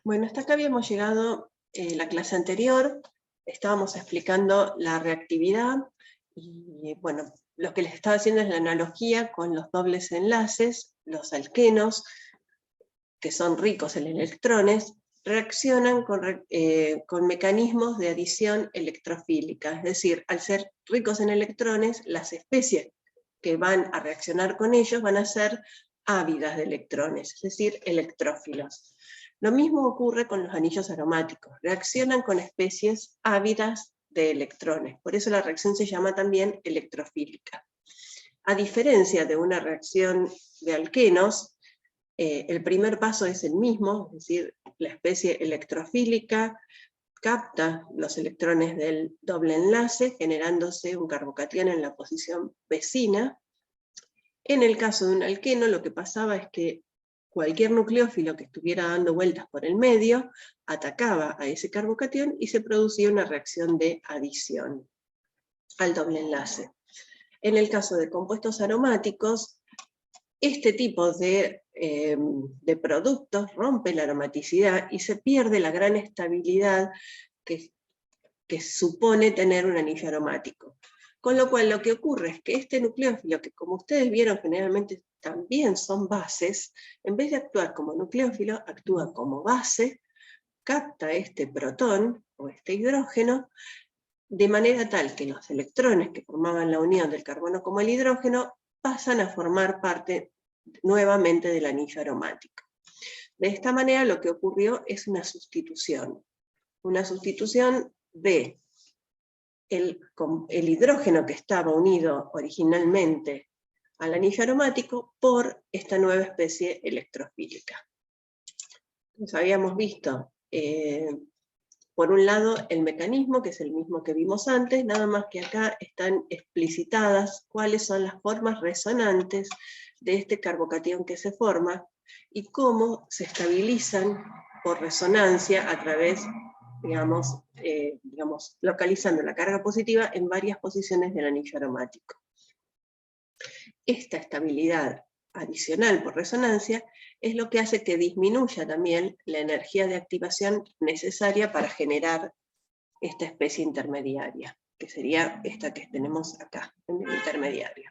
Bueno, hasta acá habíamos llegado la clase anterior, estábamos explicando la reactividad, y bueno, lo que les estaba haciendo es la analogía con los dobles enlaces. Los alquenos, que son ricos en electrones, reaccionan con mecanismos de adición electrofílica, es decir, al ser ricos en electrones, las especies que van a reaccionar con ellos van a ser ávidas de electrones, es decir, electrófilos. Lo mismo ocurre con los anillos aromáticos, reaccionan con especies ávidas de electrones, por eso la reacción se llama también electrofílica. A diferencia de una reacción de alquenos, el primer paso es el mismo, es decir, la especie electrofílica capta los electrones del doble enlace, generándose un carbocatión en la posición vecina. En el caso de un alqueno, lo que pasaba es que cualquier nucleófilo que estuviera dando vueltas por el medio atacaba a ese carbocatión y se producía una reacción de adición al doble enlace. En el caso de compuestos aromáticos, este tipo de productos rompe la aromaticidad y se pierde la gran estabilidad que supone tener un anillo aromático. Con lo cual lo que ocurre es que este nucleófilo, que como ustedes vieron generalmente también son bases, en vez de actuar como nucleófilo, actúa como base, capta este protón o este hidrógeno, de manera tal que los electrones que formaban la unión del carbono con el hidrógeno pasan a formar parte nuevamente del anillo aromático. De esta manera lo que ocurrió es una sustitución de el hidrógeno que estaba unido originalmente al anillo aromático por esta nueva especie electrofílica. Entonces habíamos visto, por un lado, el mecanismo, que es el mismo que vimos antes, nada más que acá están explicitadas cuáles son las formas resonantes de este carbocatión que se forma, y cómo se estabilizan por resonancia a través, digamos, localizando la carga positiva en varias posiciones del anillo aromático. Esta estabilidad adicional por resonancia es lo que hace que disminuya también la energía de activación necesaria para generar esta especie intermediaria, que sería esta que tenemos acá, en el intermediario.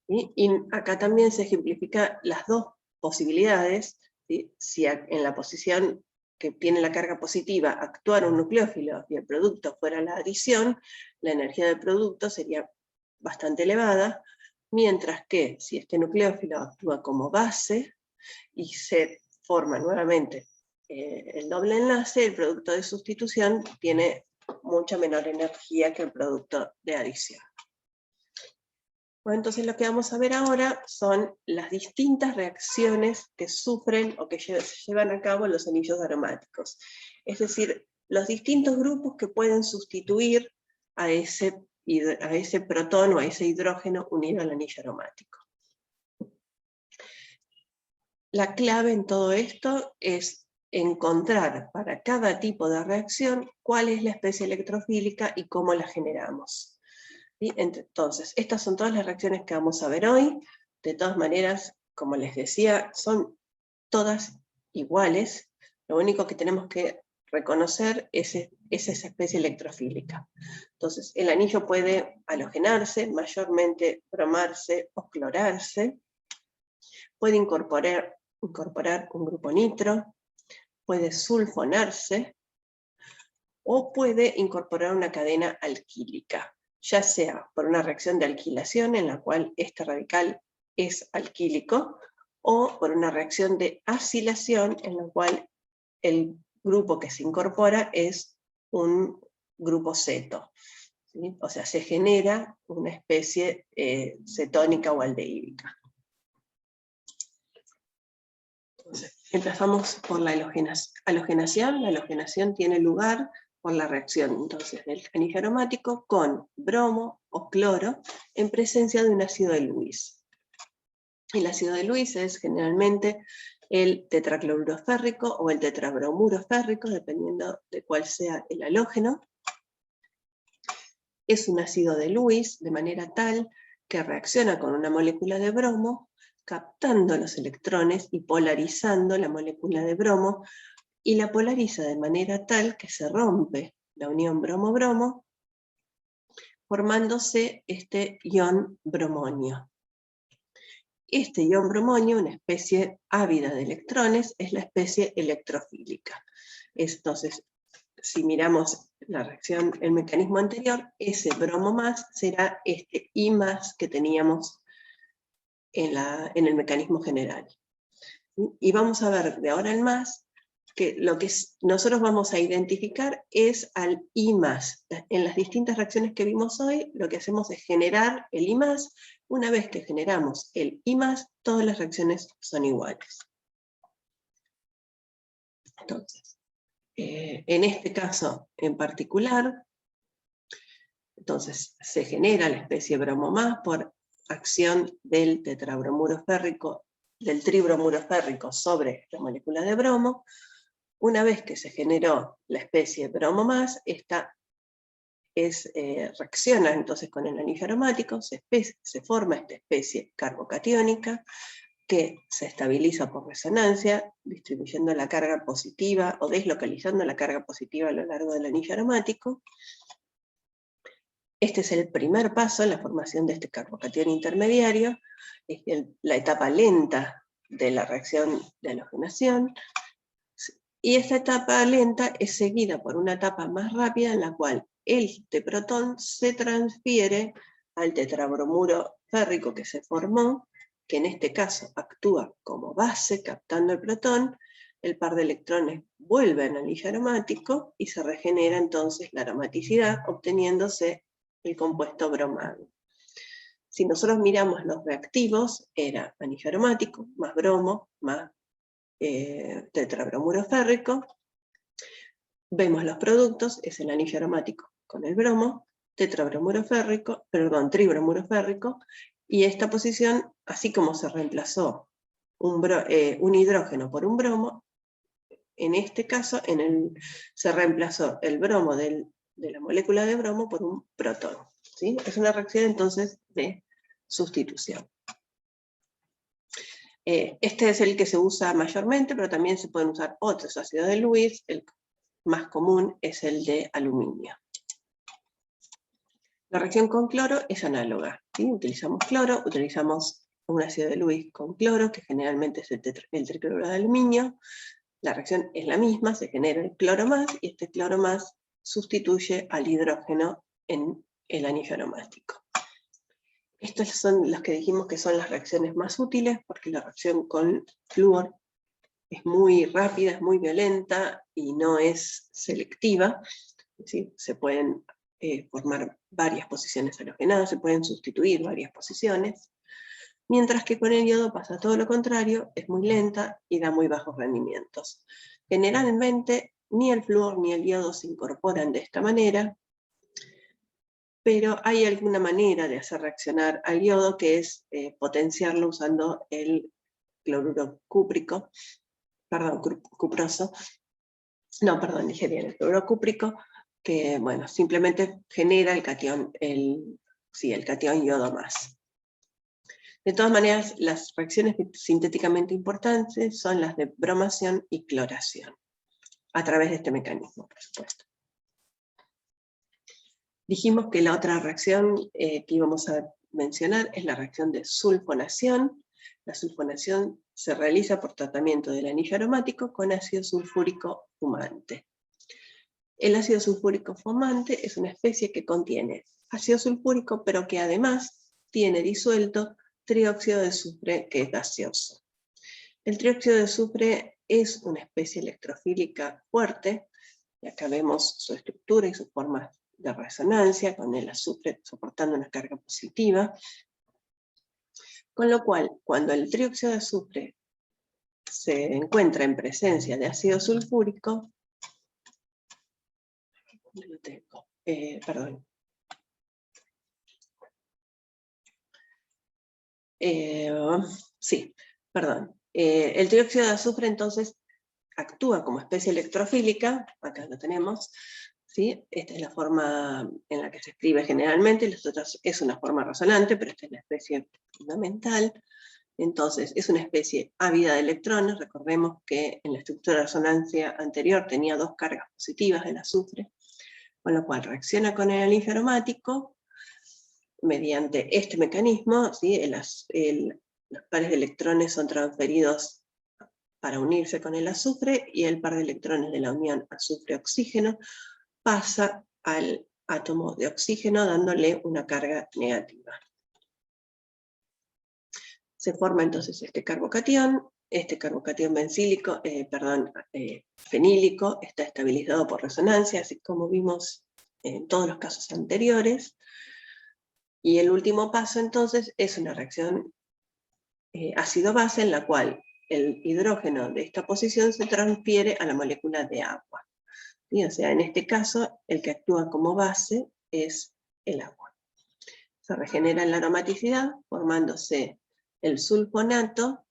Y acá también se ejemplifica las dos posibilidades, ¿sí? Si en la posición que tiene la carga positiva actuara un nucleófilo y el producto fuera la adición, la energía del producto sería bastante elevada, mientras que si este nucleófilo actúa como base y se forma nuevamente el doble enlace, el producto de sustitución tiene mucha menor energía que el producto de adición. Bueno, entonces lo que vamos a ver ahora son las distintas reacciones que sufren o que se llevan a cabo los anillos aromáticos. Es decir, los distintos grupos que pueden sustituir a ese protón o a ese hidrógeno unido al anillo aromático. La clave en todo esto es encontrar para cada tipo de reacción cuál es la especie electrofílica y cómo la generamos. ¿Sí? Entonces, estas son todas las reacciones que vamos a ver hoy. De todas maneras, como les decía, son todas iguales. Lo único que tenemos que reconocer es esa especie electrofílica. Entonces, el anillo puede halogenarse, mayormente bromarse o clorarse. Puede incorporar un grupo nitro, puede sulfonarse, o puede incorporar una cadena alquílica, ya sea por una reacción de alquilación en la cual este radical es alquílico, o por una reacción de acilación en la cual el grupo que se incorpora es un grupo ceto, ¿sí? O sea, se genera una especie cetónica o aldehídica. Entonces, empezamos por la halogenación. La halogenación tiene lugar por la reacción entonces del anillo aromático con bromo o cloro en presencia de un ácido de Lewis. El ácido de Lewis es generalmente el tetracloruro férrico o el tetrabromuro férrico, dependiendo de cuál sea el halógeno. Es un ácido de Lewis de manera tal que reacciona con una molécula de bromo, captando los electrones y polarizando la molécula de bromo y la polariza de manera tal que se rompe la unión bromo-bromo, formándose este ion bromonio. Este ion bromonio, una especie ávida de electrones, es la especie electrofílica. Entonces, si miramos la reacción, el mecanismo anterior, ese bromo más será este I más que teníamos en el mecanismo general. Y vamos a ver de ahora en más que lo que nosotros vamos a identificar es al I más. En las distintas reacciones que vimos hoy, lo que hacemos es generar el I más. Una vez que generamos el I más, todas las reacciones son iguales. Entonces, en este caso en particular, entonces se genera la especie bromo más por acción del tetrabromuro férrico, del tribromuro férrico sobre la molécula de bromo. Una vez que se generó la especie bromo más, esta reacciona entonces con el anillo aromático, se forma esta especie carbocatiónica que se estabiliza por resonancia, distribuyendo la carga positiva o deslocalizando la carga positiva a lo largo del anillo aromático. Este es el primer paso en la formación de este carbocatión intermediario, es la etapa lenta de la reacción de halogenación, y esta etapa lenta es seguida por una etapa más rápida en la cual este protón se transfiere al tetrabromuro férrico que se formó, que en este caso actúa como base captando el protón, el par de electrones vuelve al anillo aromático y se regenera entonces la aromaticidad, obteniéndose el compuesto bromado. Si nosotros miramos los reactivos, era anillo aromático, más bromo, más tetrabromuro férrico. Vemos los productos, es el anillo aromático con el bromo, tribromuro férrico, y esta posición, así como se reemplazó un hidrógeno por un bromo, en este caso se reemplazó el bromo de la molécula de bromo por un protón. ¿Sí? Es una reacción entonces de sustitución. Este es el que se usa mayormente, pero también se pueden usar otros ácidos de Lewis. El más común es el de aluminio. La reacción con cloro es análoga. ¿Sí? Utilizamos cloro, utilizamos un ácido de Lewis con cloro, que generalmente es el tricloruro de aluminio. La reacción es la misma, se genera el cloro más, y este cloro más sustituye al hidrógeno en el anillo aromático. Estos son los que dijimos que son las reacciones más útiles, porque la reacción con flúor es muy rápida, es muy violenta y no es selectiva. ¿Sí? Se pueden formar varias posiciones halogenadas, se pueden sustituir varias posiciones, mientras que con el yodo pasa todo lo contrario, es muy lenta y da muy bajos rendimientos. Generalmente ni el flúor ni el yodo se incorporan de esta manera, pero hay alguna manera de hacer reaccionar al yodo, que es potenciarlo usando el cloruro cuproso, dije bien, el cloruro cúprico, que bueno, simplemente genera el catión, el catión yodo más. De todas maneras, las reacciones sintéticamente importantes son las de bromación y cloración, a través de este mecanismo, por supuesto. Dijimos que la otra reacción que íbamos a mencionar es la reacción de sulfonación. La sulfonación se realiza por tratamiento del anillo aromático con ácido sulfúrico fumante. El ácido sulfúrico fumante es una especie que contiene ácido sulfúrico, pero que además tiene disuelto trióxido de azufre, que es gaseoso. El trióxido de azufre es una especie electrofílica fuerte, y acá vemos su estructura y su forma de resonancia, con el azufre soportando una carga positiva, con lo cual, cuando el trióxido de azufre se encuentra en presencia de ácido sulfúrico, el trióxido de azufre entonces actúa como especie electrofílica, acá lo tenemos, ¿sí? Esta es la forma en la que se escribe generalmente, las otras es una forma resonante, pero esta es la especie fundamental. Entonces, es una especie ávida de electrones. Recordemos que en la estructura de resonancia anterior tenía 2 cargas positivas del azufre, con lo cual reacciona con el anillo aromático mediante este mecanismo, ¿sí? Los pares de electrones son transferidos para unirse con el azufre, y el par de electrones de la unión azufre-oxígeno pasa al átomo de oxígeno dándole una carga negativa. Se forma entonces este carbocatión fenílico está estabilizado por resonancia, así como vimos en todos los casos anteriores. Y el último paso entonces es una reacción ácido-base en la cual el hidrógeno de esta posición se transfiere a la molécula de agua. ¿Sí? O sea, en este caso, el que actúa como base es el agua. Se regenera la aromaticidad formándose el sulfonato,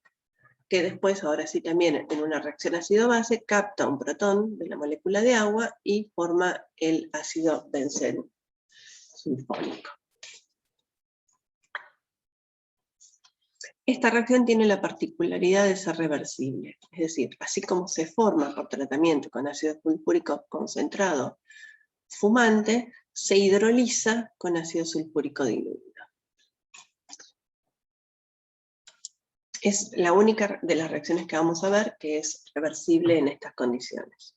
que después, ahora sí también en una reacción ácido-base, capta un protón de la molécula de agua y forma el ácido benceno sulfónico. Esta reacción tiene la particularidad de ser reversible, es decir, así como se forma por tratamiento con ácido sulfúrico concentrado fumante, se hidroliza con ácido sulfúrico diluido. Es la única de las reacciones que vamos a ver que es reversible en estas condiciones.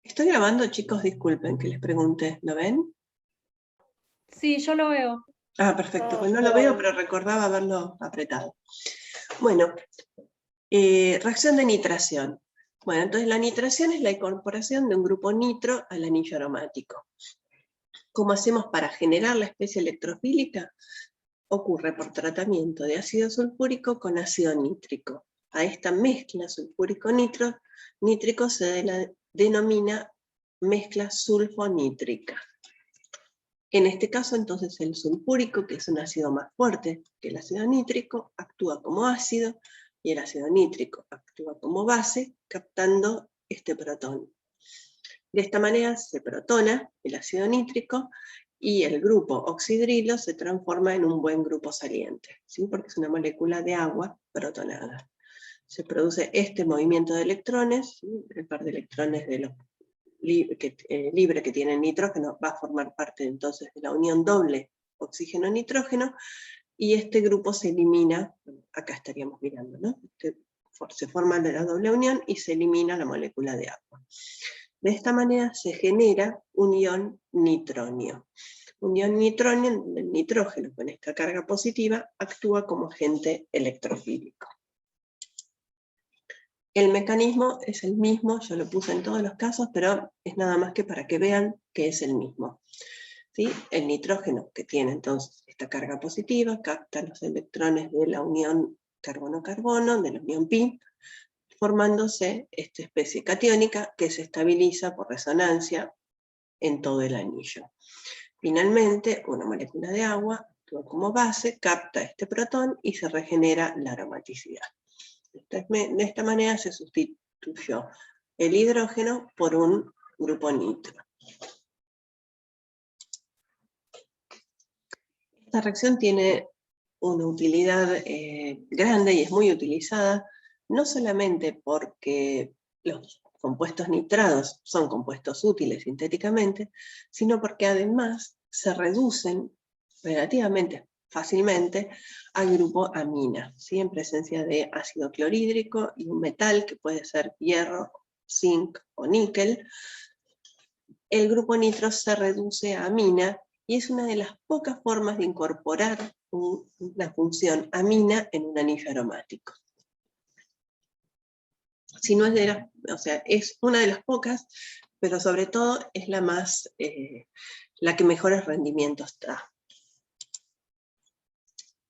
Estoy grabando, chicos, disculpen que les pregunte, ¿lo ven? Sí, yo lo veo. Ah, perfecto, pues no lo veo, pero recordaba haberlo apretado. Bueno, reacción de nitración. Bueno, entonces la nitración es la incorporación de un grupo nitro al anillo aromático. ¿Cómo hacemos para generar la especie electrofílica? Ocurre por tratamiento de ácido sulfúrico con ácido nítrico. A esta mezcla sulfúrico-nítrico se denomina mezcla sulfonítrica. En este caso, entonces, el sulfúrico, que es un ácido más fuerte que el ácido nítrico, actúa como ácido, y el ácido nítrico actúa como base, captando este protón. De esta manera se protona el ácido nítrico, y el grupo oxidrilo se transforma en un buen grupo saliente, ¿sí? Porque es una molécula de agua protonada. Se produce este movimiento de electrones, ¿sí? El par de electrones de los libre que tiene nitrógeno va a formar parte entonces de la unión doble oxígeno-nitrógeno, y este grupo se elimina, acá estaríamos mirando, ¿no? Se forma la doble unión y se elimina la molécula de agua. De esta manera se genera un ion nitronio. Un ion nitronio, el nitrógeno con esta carga positiva, actúa como agente electrofílico. El mecanismo es el mismo, yo lo puse en todos los casos, pero es nada más que para que vean que es el mismo. ¿Sí? El nitrógeno, que tiene entonces esta carga positiva, capta los electrones de la unión carbono-carbono, de la unión pi, formándose esta especie catiónica que se estabiliza por resonancia en todo el anillo. Finalmente, una molécula de agua actúa como base, capta este protón y se regenera la aromaticidad. De esta manera se sustituyó el hidrógeno por un grupo nitro. Esta reacción tiene una utilidad grande y es muy utilizada, no solamente porque los compuestos nitrados son compuestos útiles sintéticamente, sino porque además se reducen relativamente fácilmente al grupo amina, ¿sí? En presencia de ácido clorhídrico y un metal que puede ser hierro, zinc o níquel. El grupo nitro se reduce a amina y es una de las pocas formas de incorporar una función amina en un anillo aromático. Si no es o sea, es una de las pocas, pero sobre todo es la más, la que mejores rendimientos da.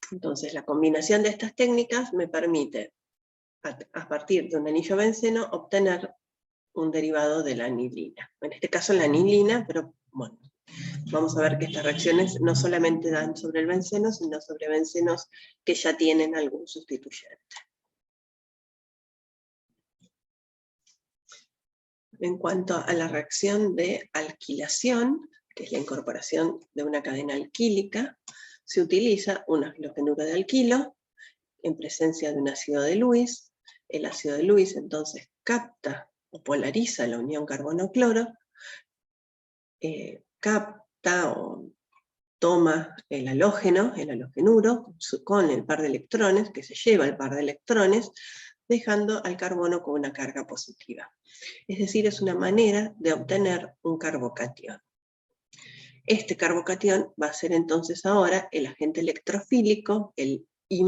Entonces, la combinación de estas técnicas me permite, a partir de un anillo benceno, obtener un derivado de la anilina. En este caso la anilina, pero bueno, vamos a ver que estas reacciones no solamente dan sobre el benceno, sino sobre bencenos que ya tienen algún sustituyente. En cuanto a la reacción de alquilación, que es la incorporación de una cadena alquílica, se utiliza un halogenuro de alquilo en presencia de un ácido de Lewis. El ácido de Lewis entonces capta o polariza la unión carbono-cloro, capta o toma el halogenuro, con el par de electrones, que se lleva el par de electrones, dejando al carbono con una carga positiva. Es decir, es una manera de obtener un carbocatión. Este carbocatión va a ser entonces ahora el agente electrofílico, el I+,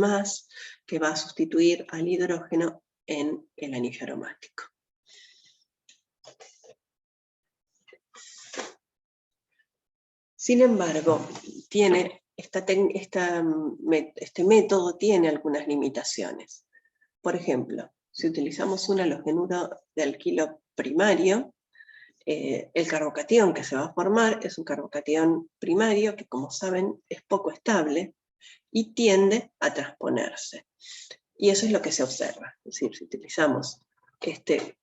que va a sustituir al hidrógeno en el anillo aromático. Sin embargo, este método tiene algunas limitaciones. Por ejemplo, si utilizamos un halogenuro de alquilo primario, el carbocatión que se va a formar es un carbocatión primario que, como saben, es poco estable y tiende a transponerse. Y eso es lo que se observa. Es decir, si utilizamos este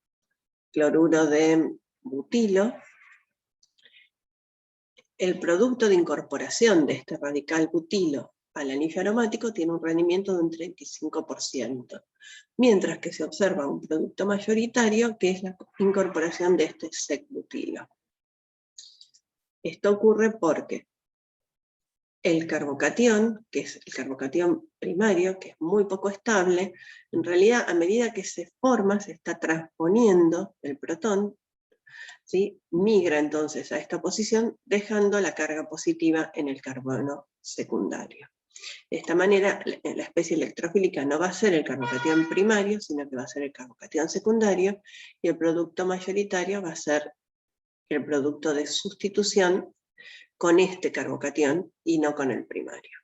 cloruro de butilo, el producto de incorporación de este radical butilo al anillo aromático tiene un rendimiento de un 35%, mientras que se observa un producto mayoritario que es la incorporación de este sec-butilo. Esto ocurre porque el carbocatión, que es el carbocatión primario, que es muy poco estable, en realidad a medida que se forma, se está transponiendo el protón, ¿sí? Migra entonces a esta posición, dejando la carga positiva en el carbono secundario. De esta manera, la especie electrofílica no va a ser el carbocatión primario, sino que va a ser el carbocatión secundario, y el producto mayoritario va a ser el producto de sustitución con este carbocatión y no con el primario.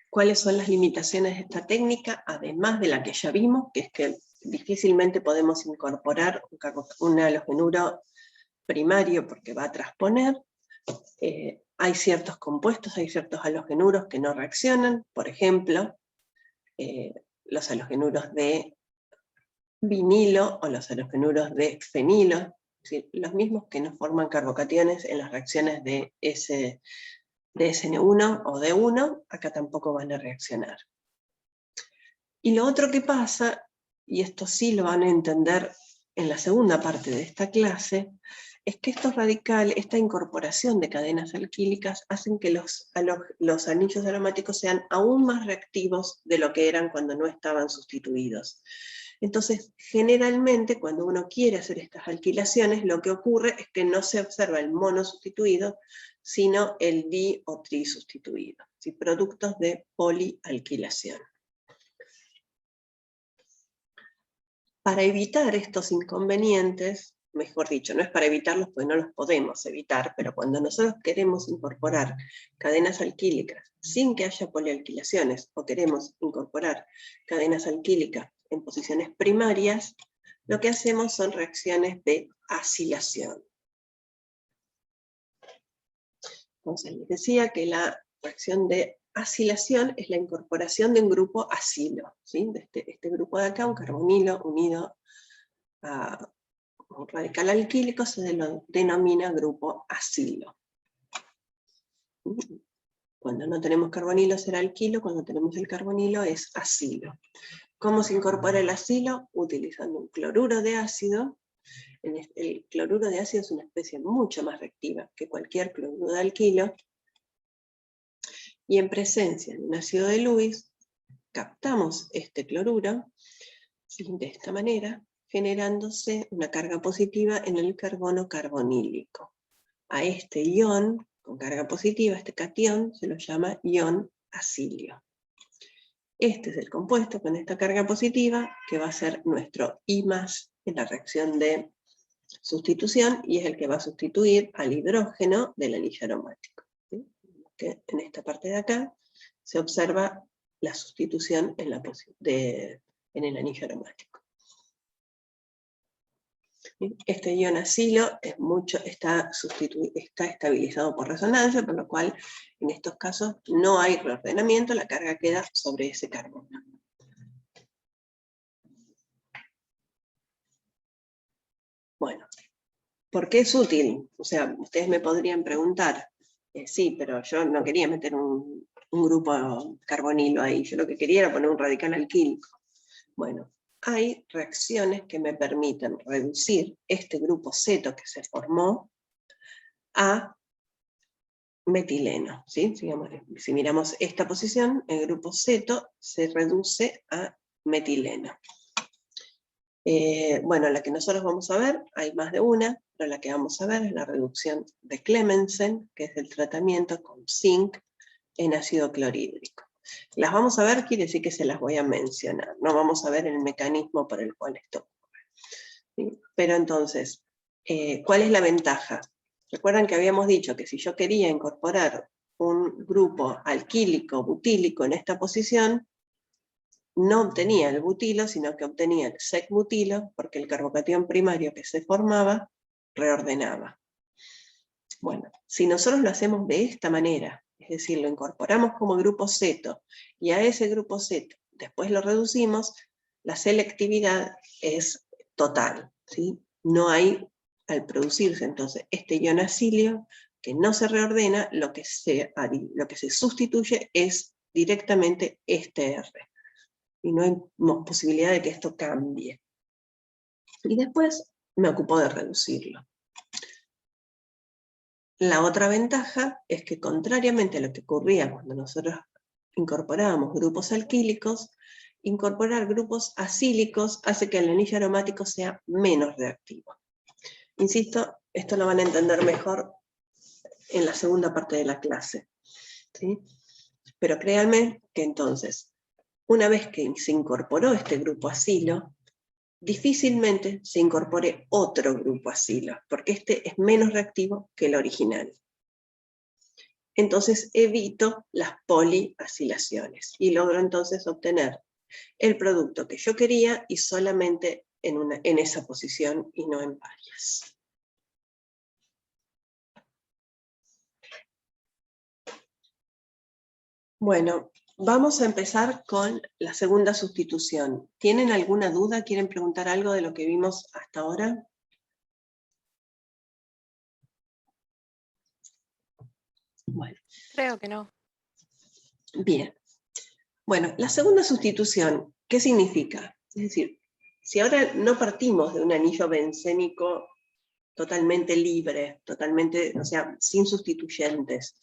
¿Cuáles son las limitaciones de esta técnica? Además de la que ya vimos, que es que difícilmente podemos incorporar un halogenuro primario porque va a transponer. Hay ciertos compuestos, hay ciertos halogenuros que no reaccionan. Por ejemplo, los halogenuros de vinilo o los halogenuros de fenilo, es decir, los mismos que no forman carbocationes en las reacciones de SN1 o D1, acá tampoco van a reaccionar. Y lo otro que pasa, y esto sí lo van a entender en la segunda parte de esta clase, es que estos radicales, esta incorporación de cadenas alquílicas, hacen que los anillos aromáticos sean aún más reactivos de lo que eran cuando no estaban sustituidos. Entonces, generalmente, cuando uno quiere hacer estas alquilaciones, lo que ocurre es que no se observa el mono sustituido, sino el di o tri sustituido, ¿sí? Productos de polialquilación. Para evitar estos inconvenientes, mejor dicho, no es para evitarlos porque no los podemos evitar, pero cuando nosotros queremos incorporar cadenas alquílicas sin que haya polialquilaciones, o queremos incorporar cadenas alquílicas en posiciones primarias, lo que hacemos son reacciones de acilación. Entonces les decía que la reacción de acilación es la incorporación de un grupo acilo, ¿sí? De este grupo de acá, un carbonilo unido a un radical alquílico, se lo denomina grupo acilo. Cuando no tenemos carbonilo será alquilo, cuando tenemos el carbonilo es acilo. ¿Cómo se incorpora el acilo? Utilizando un cloruro de ácido. El cloruro de ácido es una especie mucho más reactiva que cualquier cloruro de alquilo. Y en presencia de un ácido de Lewis, captamos este cloruro, ¿sí? De esta manera, generándose una carga positiva en el carbono carbonílico. A este ion con carga positiva, este catión, se lo llama ion acilio. Este es el compuesto con esta carga positiva, que va a ser nuestro I+ en la reacción de sustitución, y es el que va a sustituir al hidrógeno del anillo aromático. ¿Sí? Que en esta parte de acá se observa la sustitución en el anillo aromático. Este ion acilo está estabilizado por resonancia, por lo cual en estos casos no hay reordenamiento, la carga queda sobre ese carbono. ¿Por qué es útil? O sea, ustedes me podrían preguntar, sí, pero yo no quería meter un grupo carbonilo ahí, yo lo que quería era poner un radical alquílico. Bueno, hay reacciones que me permiten reducir este grupo ceto que se formó a metileno, ¿sí? Digamos, si miramos esta posición, el grupo ceto se reduce a metileno. Bueno, la que nosotros vamos a ver, hay más de una, pero la que vamos a ver es la reducción de Clemmensen, que es el tratamiento con zinc en ácido clorhídrico. Las vamos a ver, quiere decir que se las voy a mencionar, no vamos a ver el mecanismo por el cual esto ocurre, ¿sí? Pero entonces, ¿cuál es la ventaja? Recuerdan que habíamos dicho que si yo quería incorporar un grupo alquílico, butílico en esta posición, no obtenía el butilo, sino que obtenía el sec-butilo, porque el carbocatión primario que se formaba reordenaba. Bueno, si nosotros lo hacemos de esta manera, es decir, lo incorporamos como grupo ceto, y a ese grupo ceto después lo reducimos, la selectividad es total, ¿sí? No hay, al producirse entonces este ionacilio, que no se reordena, lo que se sustituye es directamente este R. Y no hay posibilidad de que esto cambie. Y después me ocupo de reducirlo. La otra ventaja es que, contrariamente a lo que ocurría cuando nosotros incorporábamos grupos alquílicos, incorporar grupos acílicos hace que el anillo aromático sea menos reactivo. Insisto, esto lo van a entender mejor en la segunda parte de la clase, ¿sí? Pero créanme que entonces, una vez que se incorporó este grupo acilo, difícilmente se incorpore otro grupo acilo, porque este es menos reactivo que el original. Entonces evito las poliacilaciones y logro entonces obtener el producto que yo quería y solamente en esa posición y no en varias. Bueno, vamos a empezar con la segunda sustitución. ¿Tienen alguna duda? ¿Quieren preguntar algo de lo que vimos hasta ahora? Bueno. Creo que no. Bien. Bueno, la segunda sustitución, ¿qué significa? Es decir, si ahora no partimos de un anillo bencénico totalmente libre, totalmente, o sea, sin sustituyentes,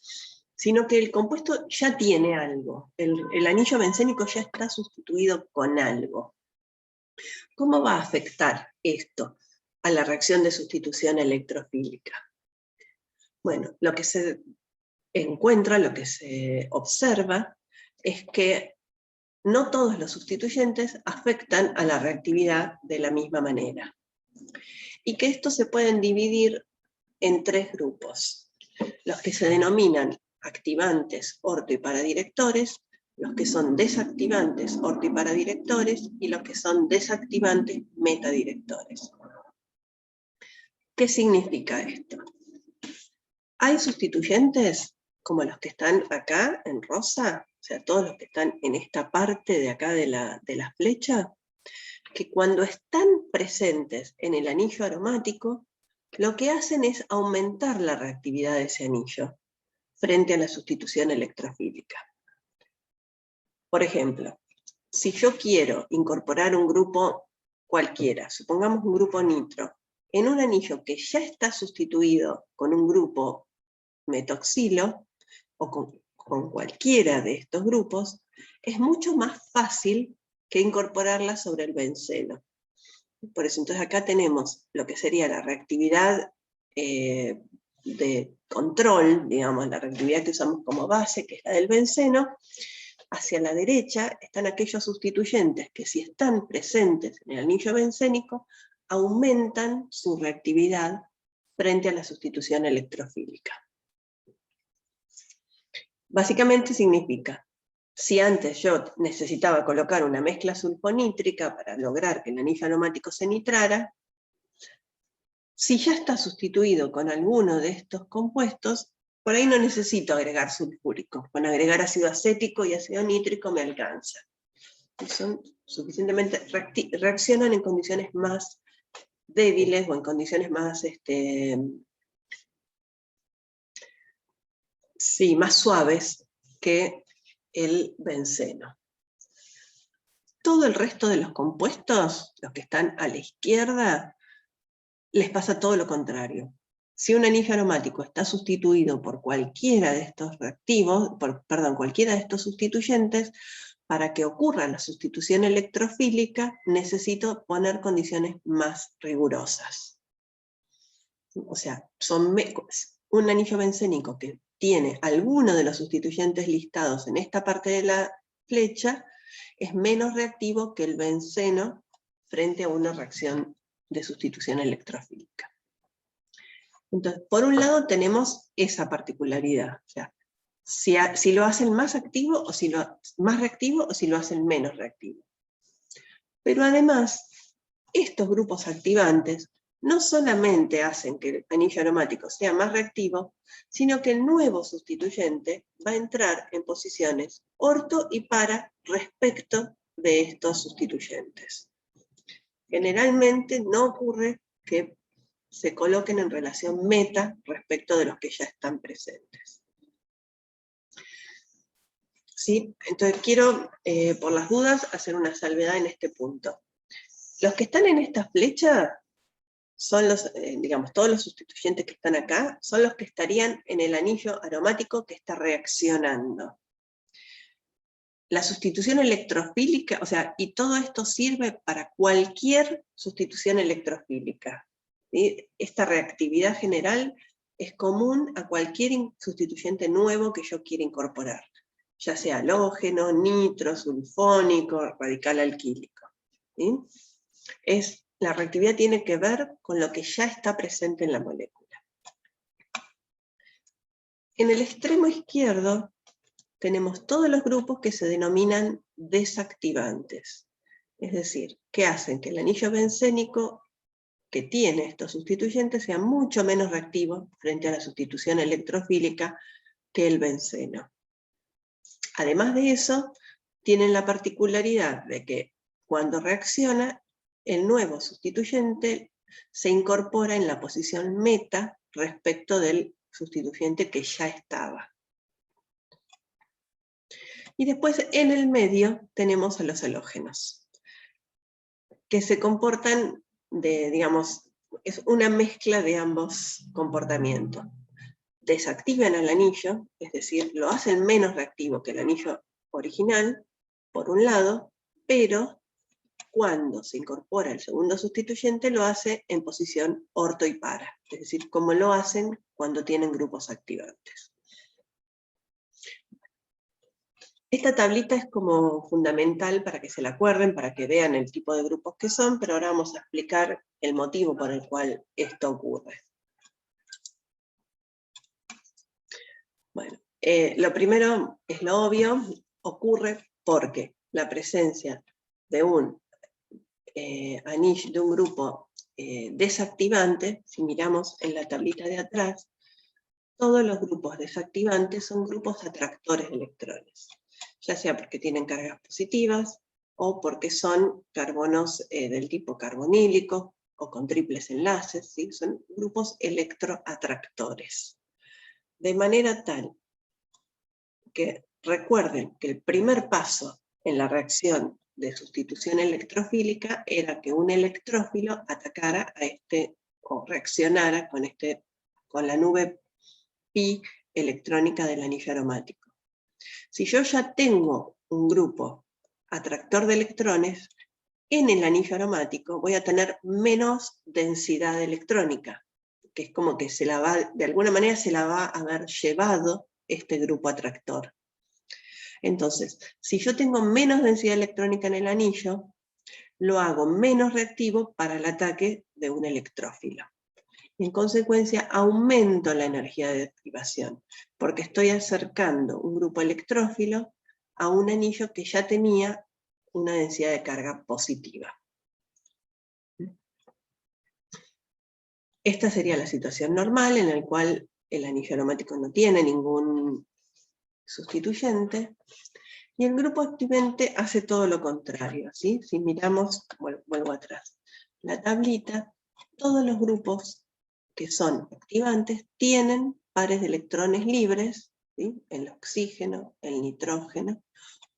sino que el compuesto ya tiene algo, el anillo bencénico ya está sustituido con algo. ¿Cómo va a afectar esto a la reacción de sustitución electrofílica? Bueno, lo que se encuentra, lo que se observa, es que no todos los sustituyentes afectan a la reactividad de la misma manera. Y que estos se pueden dividir en tres grupos. Los que se denominan activantes orto y paradirectores, los que son desactivantes orto y paradirectores, y los que son desactivantes metadirectores. ¿Qué significa esto? Hay sustituyentes, como los que están acá en rosa, o sea, todos los que están en esta parte de acá de la flecha, que cuando están presentes en el anillo aromático, lo que hacen es aumentar la reactividad de ese anillo frente a la sustitución electrofílica. Por ejemplo, si yo quiero incorporar un grupo cualquiera, supongamos un grupo nitro, en un anillo que ya está sustituido con un grupo metoxilo, o con cualquiera de estos grupos, es mucho más fácil que incorporarla sobre el benceno. Por eso, entonces acá tenemos lo que sería la reactividad de control, digamos, la reactividad que usamos como base, que es la del benceno. Hacia la derecha están aquellos sustituyentes que, si están presentes en el anillo bencénico, aumentan su reactividad frente a la sustitución electrofílica. Básicamente significa, si antes yo necesitaba colocar una mezcla sulfonítrica para lograr que el anillo aromático se nitrara, si ya está sustituido con alguno de estos compuestos, por ahí no necesito agregar sulfúrico. Con agregar ácido acético y ácido nítrico me alcanza. Y son suficientemente, reaccionan en condiciones más débiles o en condiciones más, más suaves que el benceno. Todo el resto de los compuestos, los que están a la izquierda, les pasa todo lo contrario. Si un anillo aromático está sustituido por cualquiera de estos reactivos, cualquiera de estos sustituyentes, para que ocurra la sustitución electrofílica, necesito poner condiciones más rigurosas. O sea, un anillo bencénico que tiene alguno de los sustituyentes listados en esta parte de la flecha, es menos reactivo que el benceno frente a una reacción de sustitución electrofílica. Entonces, por un lado tenemos esa particularidad, o sea, si lo hacen más activo o si más reactivo o si lo hacen menos reactivo. Pero además, estos grupos activantes no solamente hacen que el anillo aromático sea más reactivo, sino que el nuevo sustituyente va a entrar en posiciones orto y para respecto de estos sustituyentes. Generalmente no ocurre que se coloquen en relación meta respecto de los que ya están presentes. ¿Sí? Entonces quiero, por las dudas, hacer una salvedad en este punto. Los que están en esta flecha son los, todos los sustituyentes que están acá, son los que estarían en el anillo aromático que está reaccionando. La sustitución electrofílica, o sea, y todo esto sirve para cualquier sustitución electrofílica. ¿Sí? Esta reactividad general es común a cualquier sustituyente nuevo que yo quiera incorporar, ya sea halógeno, nitro, sulfónico, radical alquílico. ¿Sí? La reactividad tiene que ver con lo que ya está presente en la molécula. En el extremo izquierdo tenemos todos los grupos que se denominan desactivantes, es decir, que hacen que el anillo bencénico que tiene estos sustituyentes sea mucho menos reactivo frente a la sustitución electrofílica que el benceno. Además de eso, tienen la particularidad de que cuando reacciona, el nuevo sustituyente se incorpora en la posición meta respecto del sustituyente que ya estaba. Y después en el medio tenemos a los halógenos, que se comportan es una mezcla de ambos comportamientos. Desactivan al anillo, es decir, lo hacen menos reactivo que el anillo original, por un lado, pero cuando se incorpora el segundo sustituyente lo hace en posición orto y para, es decir, como lo hacen cuando tienen grupos activantes. Esta tablita es como fundamental para que se la acuerden, para que vean el tipo de grupos que son, pero ahora vamos a explicar el motivo por el cual esto ocurre. Bueno, lo primero es lo obvio, ocurre porque la presencia de un anillo, de un grupo desactivante, si miramos en la tablita de atrás, todos los grupos desactivantes son grupos atractores de electrones, ya sea porque tienen cargas positivas o porque son carbonos del tipo carbonílico o con triples enlaces, ¿sí? Son grupos electroatractores. De manera tal que recuerden que el primer paso en la reacción de sustitución electrofílica era que un electrófilo atacara a o reaccionara con la nube pi electrónica del anillo aromático. Si yo ya tengo un grupo atractor de electrones, en el anillo aromático voy a tener menos densidad electrónica, que es como que de alguna manera se la va a haber llevado este grupo atractor. Entonces, si yo tengo menos densidad electrónica en el anillo, lo hago menos reactivo para el ataque de un electrófilo. En consecuencia, aumento la energía de activación, porque estoy acercando un grupo electrófilo a un anillo que ya tenía una densidad de carga positiva. Esta sería la situación normal en la cual el anillo aromático no tiene ningún sustituyente, y el grupo activante hace todo lo contrario, ¿sí? Si miramos, vuelvo atrás, la tablita, todos los grupos que son activantes tienen pares de electrones libres, ¿sí? El oxígeno, el nitrógeno,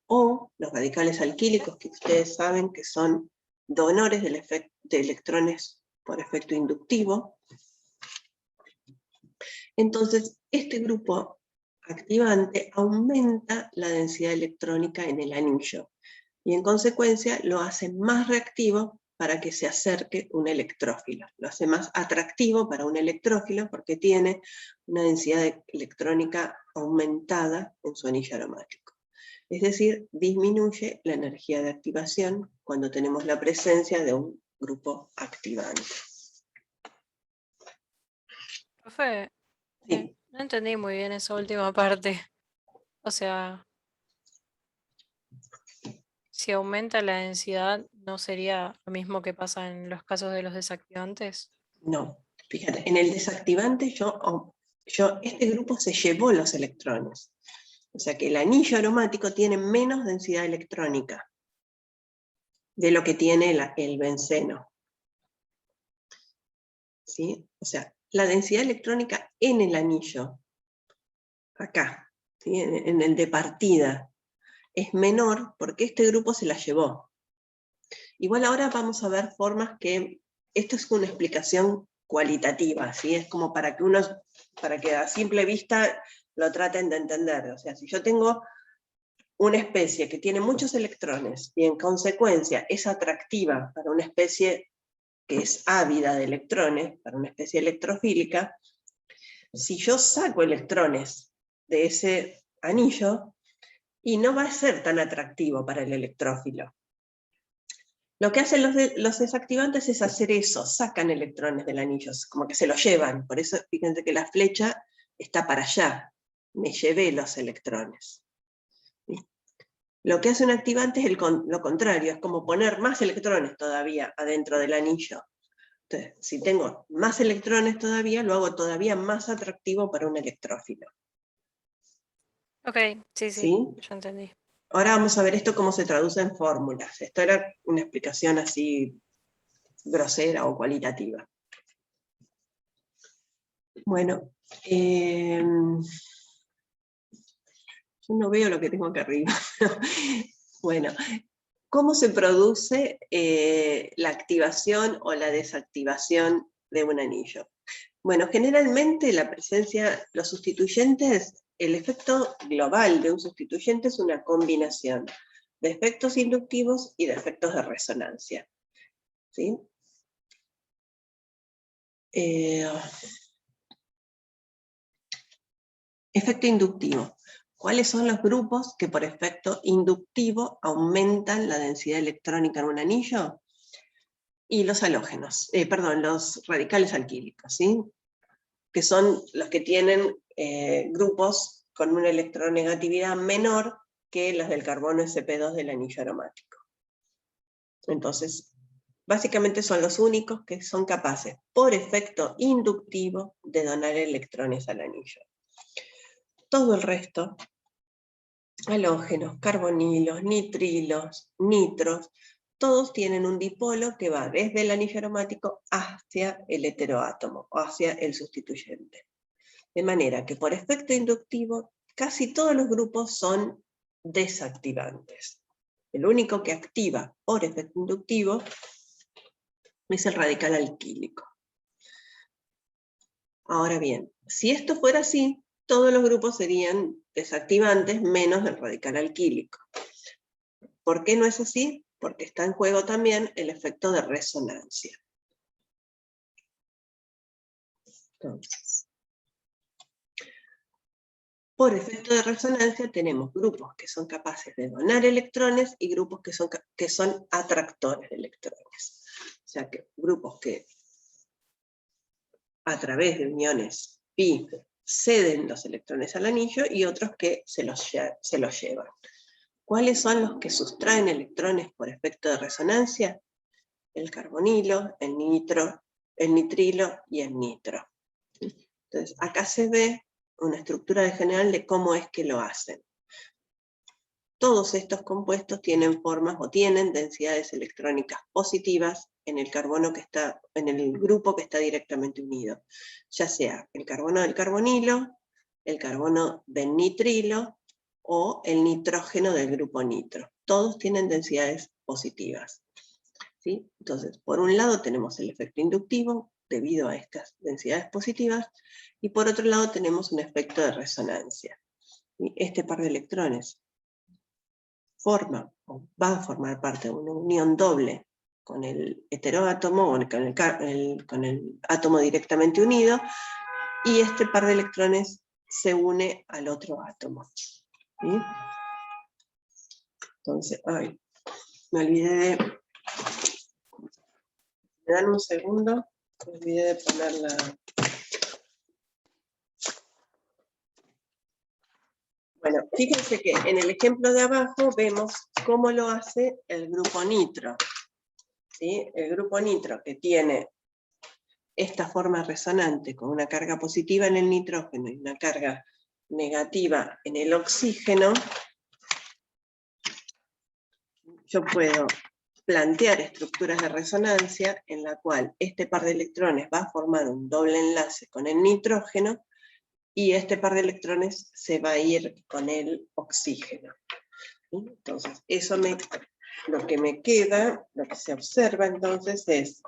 o los radicales alquílicos, que ustedes saben que son donores de electrones por efecto inductivo. Entonces, este grupo activante aumenta la densidad electrónica en el anillo, y en consecuencia lo hace más reactivo para que se acerque un electrófilo. Lo hace más atractivo para un electrófilo porque tiene una densidad electrónica aumentada en su anillo aromático. Es decir, disminuye la energía de activación cuando tenemos la presencia de un grupo activante. Profe, Sí. no entendí muy bien esa última parte. O sea, si aumenta la densidad, ¿no sería lo mismo que pasa en los casos de los desactivantes? No, fíjate, en el desactivante este grupo se llevó los electrones. O sea que el anillo aromático tiene menos densidad electrónica de lo que tiene el benceno. ¿Sí? O sea, la densidad electrónica en el anillo, acá, ¿sí? en el de partida, es menor porque este grupo se la llevó. Igual ahora vamos a ver formas que, esto es una explicación cualitativa, ¿sí? Es como para que a simple vista lo traten de entender. O sea, si yo tengo una especie que tiene muchos electrones y en consecuencia es atractiva para una especie que es ávida de electrones, para una especie electrofílica, si yo saco electrones de ese anillo, y no va a ser tan atractivo para el electrófilo. Lo que hacen los desactivantes es hacer eso, sacan electrones del anillo, como que se los llevan. Por eso fíjense que la flecha está para allá, me llevé los electrones. ¿Sí? Lo que hace un activante es lo contrario, es como poner más electrones todavía adentro del anillo. Entonces, si tengo más electrones todavía, lo hago todavía más atractivo para un electrófilo. Ok, sí, ¿Sí? ya entendí. Ahora vamos a ver esto cómo se traduce en fórmulas. Esto era una explicación así grosera o cualitativa. Bueno, yo no veo lo que tengo acá arriba. Bueno, ¿cómo se produce la activación o la desactivación de un anillo? Bueno, generalmente la presencia, los sustituyentes, el efecto global de un sustituyente es una combinación de efectos inductivos y de efectos de resonancia. ¿Sí? Efecto inductivo. ¿Cuáles son los grupos que por efecto inductivo aumentan la densidad electrónica en un anillo? Y los halógenos, los radicales alquílicos, ¿sí? Que son los que tienen grupos con una electronegatividad menor que los del carbono sp2 del anillo aromático. Entonces, básicamente son los únicos que son capaces, por efecto inductivo, de donar electrones al anillo. Todo el resto, halógenos, carbonilos, nitrilos, nitros, todos tienen un dipolo que va desde el anillo aromático hacia el heteroátomo, o hacia el sustituyente. De manera que por efecto inductivo, casi todos los grupos son desactivantes. El único que activa por efecto inductivo es el radical alquílico. Ahora bien, si esto fuera así, todos los grupos serían desactivantes menos el radical alquílico. ¿Por qué no es así? Porque está en juego también el efecto de resonancia. Entonces, por efecto de resonancia tenemos grupos que son capaces de donar electrones y grupos que son atractores de electrones. O sea que grupos que a través de uniones pi ceden los electrones al anillo y otros que se los llevan. ¿Cuáles son los que sustraen electrones por efecto de resonancia? El carbonilo, el nitrilo y el nitro. Entonces, acá se ve una estructura general de cómo es que lo hacen. Todos estos compuestos tienen formas o tienen densidades electrónicas positivas en el carbono que está, en el grupo que está directamente unido, ya sea el carbono del carbonilo, el carbono del nitrilo, o el nitrógeno del grupo nitro. Todos tienen densidades positivas, ¿sí? Entonces, por un lado tenemos el efecto inductivo, debido a estas densidades positivas, y por otro lado tenemos un efecto de resonancia. Este par de electrones forma, o va a formar parte de una unión doble con el heteroátomo, o con el átomo directamente unido, y este par de electrones se une al otro átomo. ¿Sí? Entonces, ay, me olvidé de... ¿Me dan un segundo? Me olvidé de poner la... Bueno, fíjense que en el ejemplo de abajo vemos cómo lo hace el grupo nitro. ¿Sí? El grupo nitro, que tiene esta forma resonante con una carga positiva en el nitrógeno y una carga negativa en el oxígeno, yo puedo plantear estructuras de resonancia en la cual este par de electrones va a formar un doble enlace con el nitrógeno y este par de electrones se va a ir con el oxígeno. ¿Sí? Entonces, lo que me queda, lo que se observa entonces es,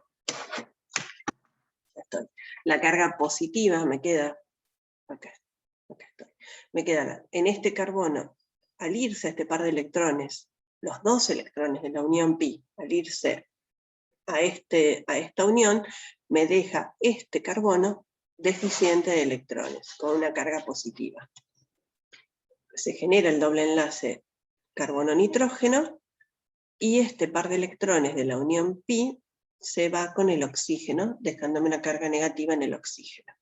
la carga positiva me queda, acá estoy, me queda en este carbono, al irse a este par de electrones, los dos electrones de la unión pi, al irse a esta unión, me deja este carbono deficiente de electrones, con una carga positiva. Se genera el doble enlace carbono-nitrógeno, y este par de electrones de la unión pi se va con el oxígeno, dejándome una carga negativa en el oxígeno.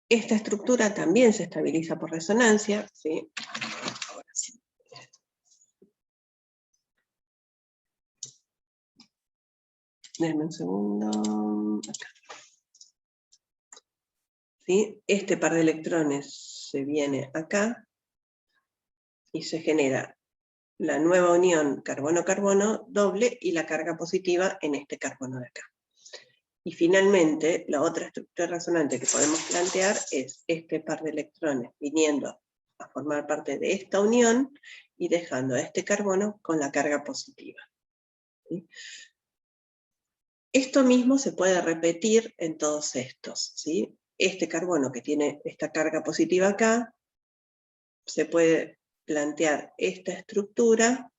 Esta estructura también se estabiliza por resonancia, ¿sí? Ahora sí. Denme un segundo. Acá. ¿Sí? Este par de electrones se viene acá y se genera la nueva unión carbono-carbono doble y la carga positiva en este carbono de acá. Y finalmente, la otra estructura resonante que podemos plantear es este par de electrones viniendo a formar parte de esta unión y dejando a este carbono con la carga positiva. ¿Sí? Esto mismo se puede repetir en todos estos. ¿Sí? Este carbono que tiene esta carga positiva acá, se puede plantear esta estructura,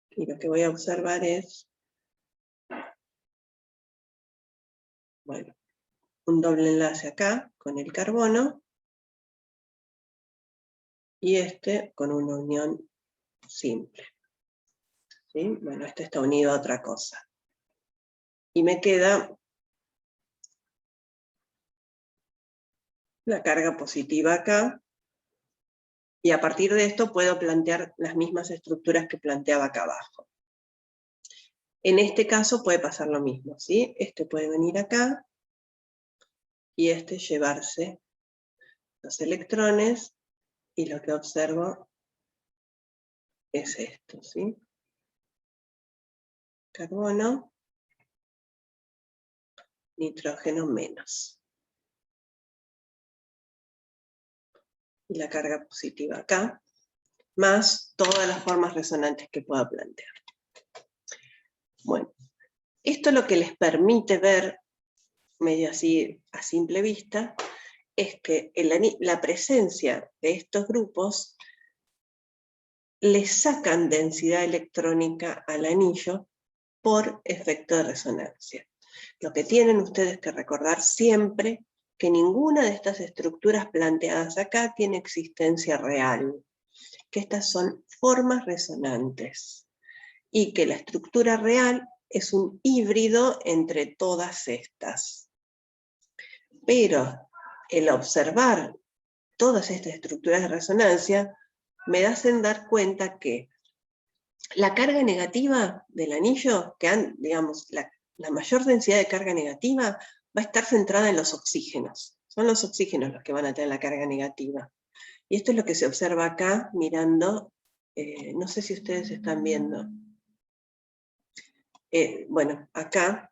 y lo que voy a observar es, bueno, un doble enlace acá con el carbono, y este con una unión simple. ¿Sí? Bueno, este está unido a otra cosa. Y me queda la carga positiva acá, y a partir de esto puedo plantear las mismas estructuras que planteaba acá abajo. En este caso puede pasar lo mismo, ¿sí? Este puede venir acá, y este llevarse los electrones, y lo que observo es esto, ¿sí? Carbono, nitrógeno menos. Y la carga positiva acá, más todas las formas resonantes que pueda plantear. Bueno, esto lo que les permite ver, medio así a simple vista, es que la presencia de estos grupos le sacan densidad electrónica al anillo por efecto de resonancia. Lo que tienen ustedes que recordar siempre, que ninguna de estas estructuras planteadas acá tiene existencia real, que estas son formas resonantes, y que la estructura real es un híbrido entre todas estas. Pero el observar todas estas estructuras de resonancia me hacen dar cuenta que la carga negativa del anillo, digamos, la mayor densidad de carga negativa va a estar centrada en los oxígenos. Son los oxígenos los que van a tener la carga negativa. Y esto es lo que se observa acá mirando No sé si ustedes están viendo. Bueno, acá,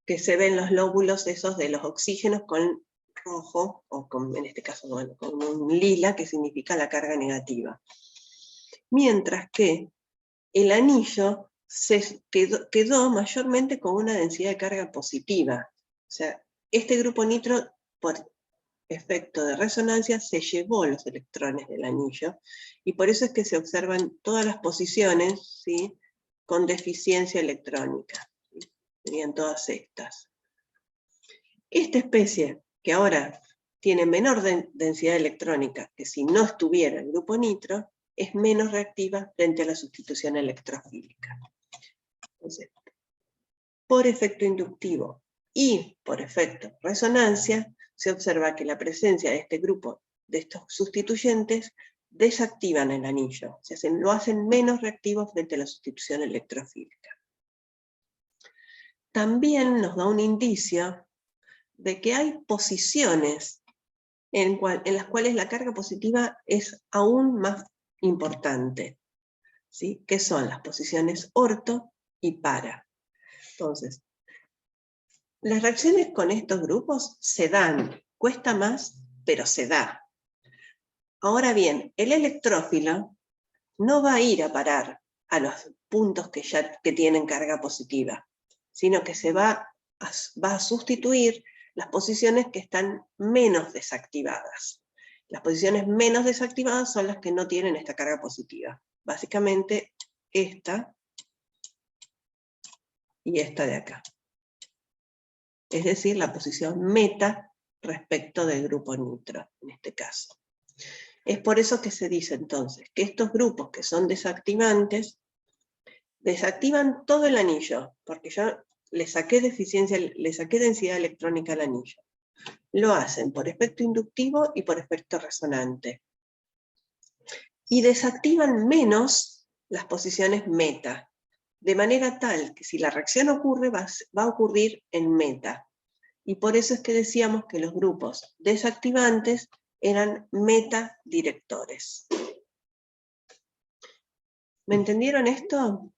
que se ven los lóbulos esos de los oxígenos con rojo, o con, en este caso, bueno, con un lila, que significa la carga negativa. Mientras que el anillo quedó mayormente con una densidad de carga positiva. O sea, este grupo nitro, por efecto de resonancia, se llevó los electrones del anillo, y por eso es que se observan todas las posiciones, ¿sí?, con deficiencia electrónica. Serían todas estas. Esta especie, que ahora tiene menor densidad electrónica que si no estuviera el grupo nitro, es menos reactiva frente a la sustitución electrofílica. Entonces, por efecto inductivo y por efecto resonancia, se observa que la presencia de este grupo de estos sustituyentes desactivan el anillo, lo hacen menos reactivo frente a la sustitución electrofílica. También nos da un indicio de que hay posiciones en las cuales la carga positiva es aún más importante, ¿sí?, que son las posiciones orto y para. Entonces, las reacciones con estos grupos se dan, cuesta más, pero se da. Ahora bien, el electrófilo no va a ir a parar a los puntos que tienen carga positiva, sino que va a sustituir las posiciones que están menos desactivadas. Las posiciones menos desactivadas son las que no tienen esta carga positiva. Básicamente esta y esta de acá. Es decir, la posición meta respecto del grupo nitro, en este caso. Es por eso que se dice entonces que estos grupos que son desactivantes, desactivan todo el anillo, porque yo le saqué densidad electrónica al anillo. Lo hacen por efecto inductivo y por efecto resonante. Y desactivan menos las posiciones meta, de manera tal que si la reacción ocurre, va a ocurrir en meta. Y por eso es que decíamos que los grupos desactivantes eran metadirectores. ¿Me entendieron esto?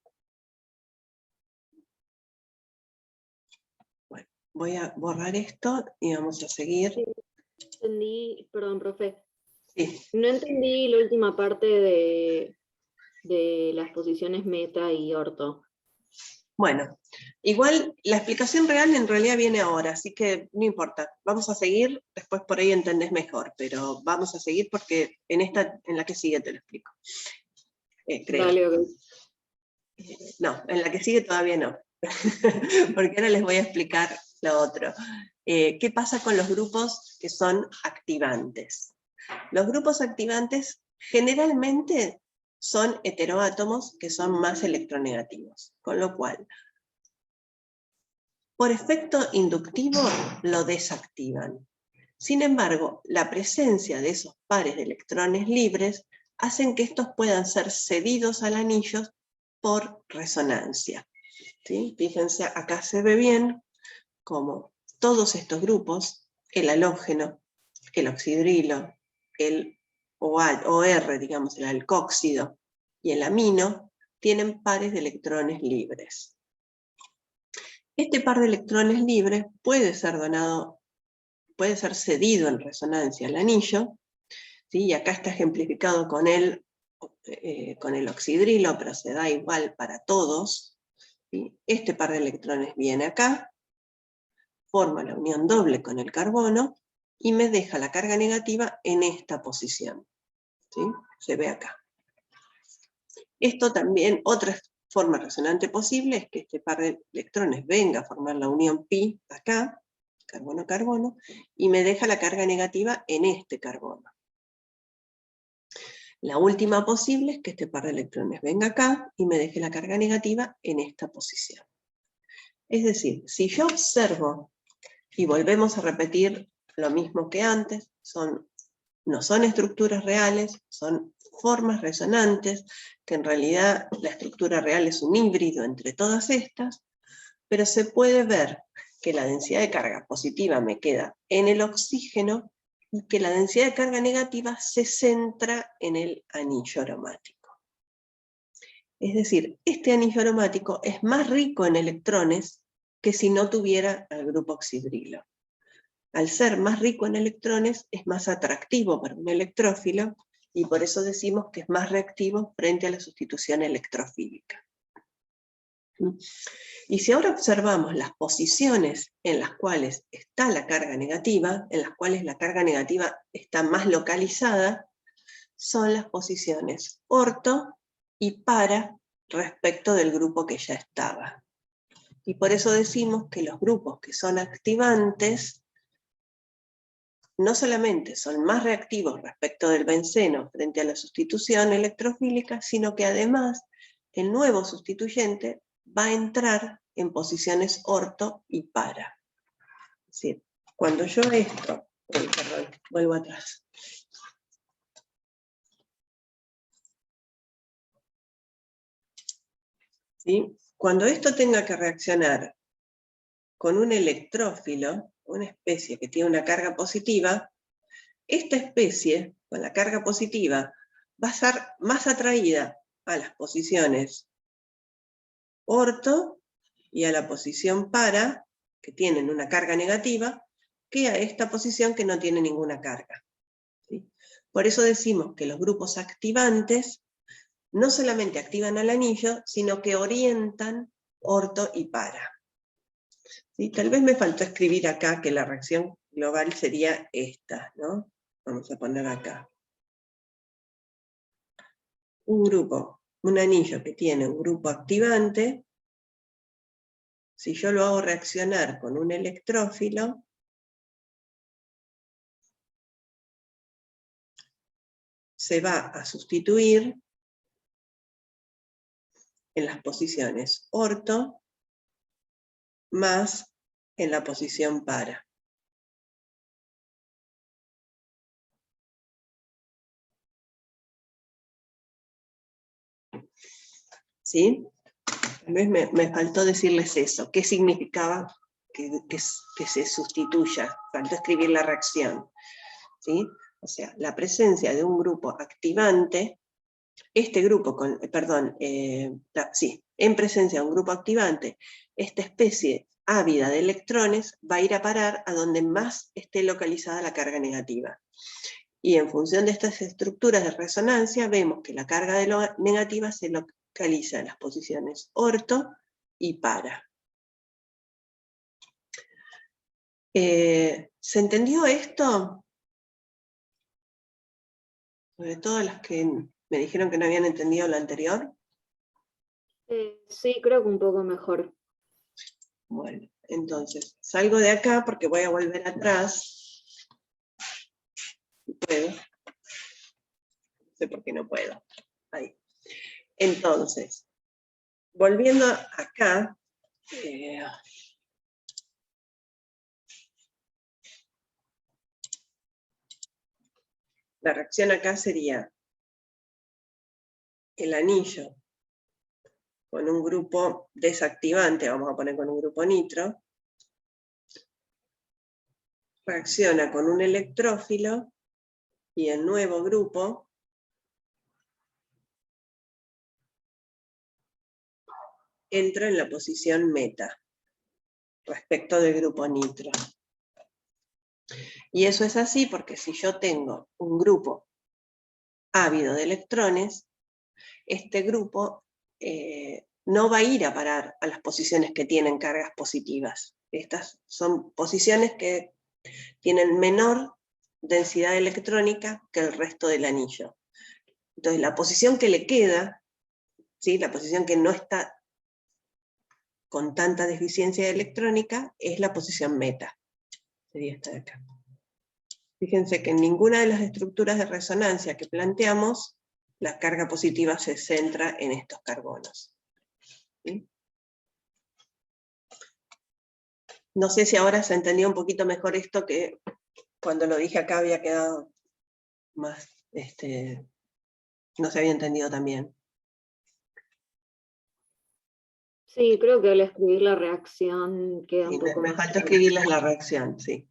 Bueno, voy a borrar esto y vamos a seguir. Sí, entendí, perdón, profe. Sí. No entendí la última parte de las posiciones meta y orto. Bueno, igual la explicación real en realidad viene ahora, así que no importa. Vamos a seguir, después por ahí entendés mejor, pero vamos a seguir porque en la que sigue te lo explico. Creo. Dale, ok. No, en la que sigue todavía no, porque ahora les voy a explicar lo otro. ¿Qué pasa con los grupos que son activantes? Los grupos activantes generalmente son heteroátomos que son más electronegativos, con lo cual, por efecto inductivo, lo desactivan. Sin embargo, la presencia de esos pares de electrones libres hacen que estos puedan ser cedidos al anillo por resonancia. ¿Sí? Fíjense, acá se ve bien como todos estos grupos, el halógeno, el oxidrilo, el OR, digamos, el alcóxido, y el amino, tienen pares de electrones libres. Este par de electrones libres puede ser cedido en resonancia al anillo, ¿sí? Y acá está ejemplificado con el oxidrilo, pero se da igual para todos, ¿sí? Este par de electrones viene acá, forma la unión doble con el carbono, y me deja la carga negativa en esta posición. ¿Sí? Se ve acá. Esto también, otra forma resonante posible es que este par de electrones venga a formar la unión pi acá, carbono-carbono, y me deja la carga negativa en este carbono. La última posible es que este par de electrones venga acá y me deje la carga negativa en esta posición. Es decir, si yo observo, y volvemos a repetir lo mismo que antes, no son estructuras reales, son formas resonantes, que en realidad la estructura real es un híbrido entre todas estas, pero se puede ver que la densidad de carga positiva me queda en el oxígeno y que la densidad de carga negativa se centra en el anillo aromático. Es decir, este anillo aromático es más rico en electrones que si no tuviera al grupo oxidrilo. Al ser más rico en electrones, es más atractivo para un electrófilo, y por eso decimos que es más reactivo frente a la sustitución electrofílica. Y si ahora observamos las posiciones en las cuales está la carga negativa, en las cuales la carga negativa está más localizada, son las posiciones orto y para respecto del grupo que ya estaba. Y por eso decimos que los grupos que son activantes no solamente son más reactivos respecto del benceno frente a la sustitución electrofílica, sino que además el nuevo sustituyente va a entrar en posiciones orto y para. Es decir, cuando yo esto, perdón, vuelvo atrás. ¿Sí? Cuando esto tenga que reaccionar con un electrófilo, una especie que tiene una carga positiva, esta especie, con la carga positiva, va a ser más atraída a las posiciones orto y a la posición para, que tienen una carga negativa, que a esta posición que no tiene ninguna carga. ¿Sí? Por eso decimos que los grupos activantes no solamente activan al anillo, sino que orientan orto y para. ¿Sí? Tal vez me faltó escribir acá que la reacción global sería esta, ¿no? Vamos a poner acá. Un grupo, un anillo que tiene un grupo activante, si yo lo hago reaccionar con un electrófilo, se va a sustituir en las posiciones orto más en la posición para. ¿Sí? Tal vez me faltó decirles eso. ¿Qué significaba que se sustituya? Faltó escribir la reacción. ¿Sí? O sea, la presencia de un grupo activante, este grupo, en presencia de un grupo activante, esta especie ávida de electrones va a ir a parar a donde más esté localizada la carga negativa. Y en función de estas estructuras de resonancia, vemos que la carga negativa se localiza en las posiciones orto y para. ¿Se entendió esto? Sobre todo las que me dijeron que no habían entendido lo anterior. Sí, creo que un poco mejor. Bueno, entonces, salgo de acá porque voy a volver atrás. Si puedo. No sé por qué no puedo. Ahí. Entonces, volviendo acá, la reacción acá sería el anillo con un grupo desactivante, vamos a poner con un grupo nitro, reacciona con un electrófilo y el nuevo grupo entra en la posición meta respecto del grupo nitro. Y eso es así porque si yo tengo un grupo ávido de electrones, este grupo no va a ir a parar a las posiciones que tienen cargas positivas. Estas son posiciones que tienen menor densidad electrónica que el resto del anillo. Entonces la posición que le queda, ¿sí? La posición que no está con tanta deficiencia electrónica, es la posición meta. Sería esta de acá. Fíjense que en ninguna de las estructuras de resonancia que planteamos, la carga positiva se centra en estos carbonos. ¿Sí? No sé si ahora se entendió un poquito mejor esto, que cuando lo dije acá había quedado más, no se había entendido tan bien. Sí, creo que al escribir la reacción queda un poco Me más faltó claro. escribirles la reacción, sí.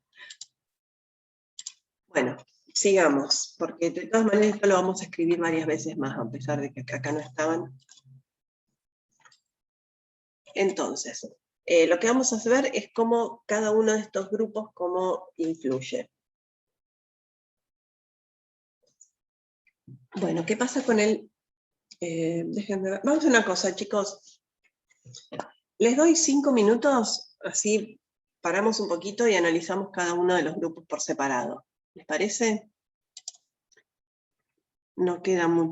Bueno, sigamos, porque de todas maneras esto lo vamos a escribir varias veces más, a pesar de que acá no estaban. Entonces, lo que vamos a ver es cómo cada uno de estos grupos, cómo influye. Bueno, ¿qué pasa con el...? Déjenme ver. Vamos a una cosa, chicos. Les doy 5 minutos, así paramos un poquito y analizamos cada uno de los grupos por separado. ¿Les parece? No queda mucho.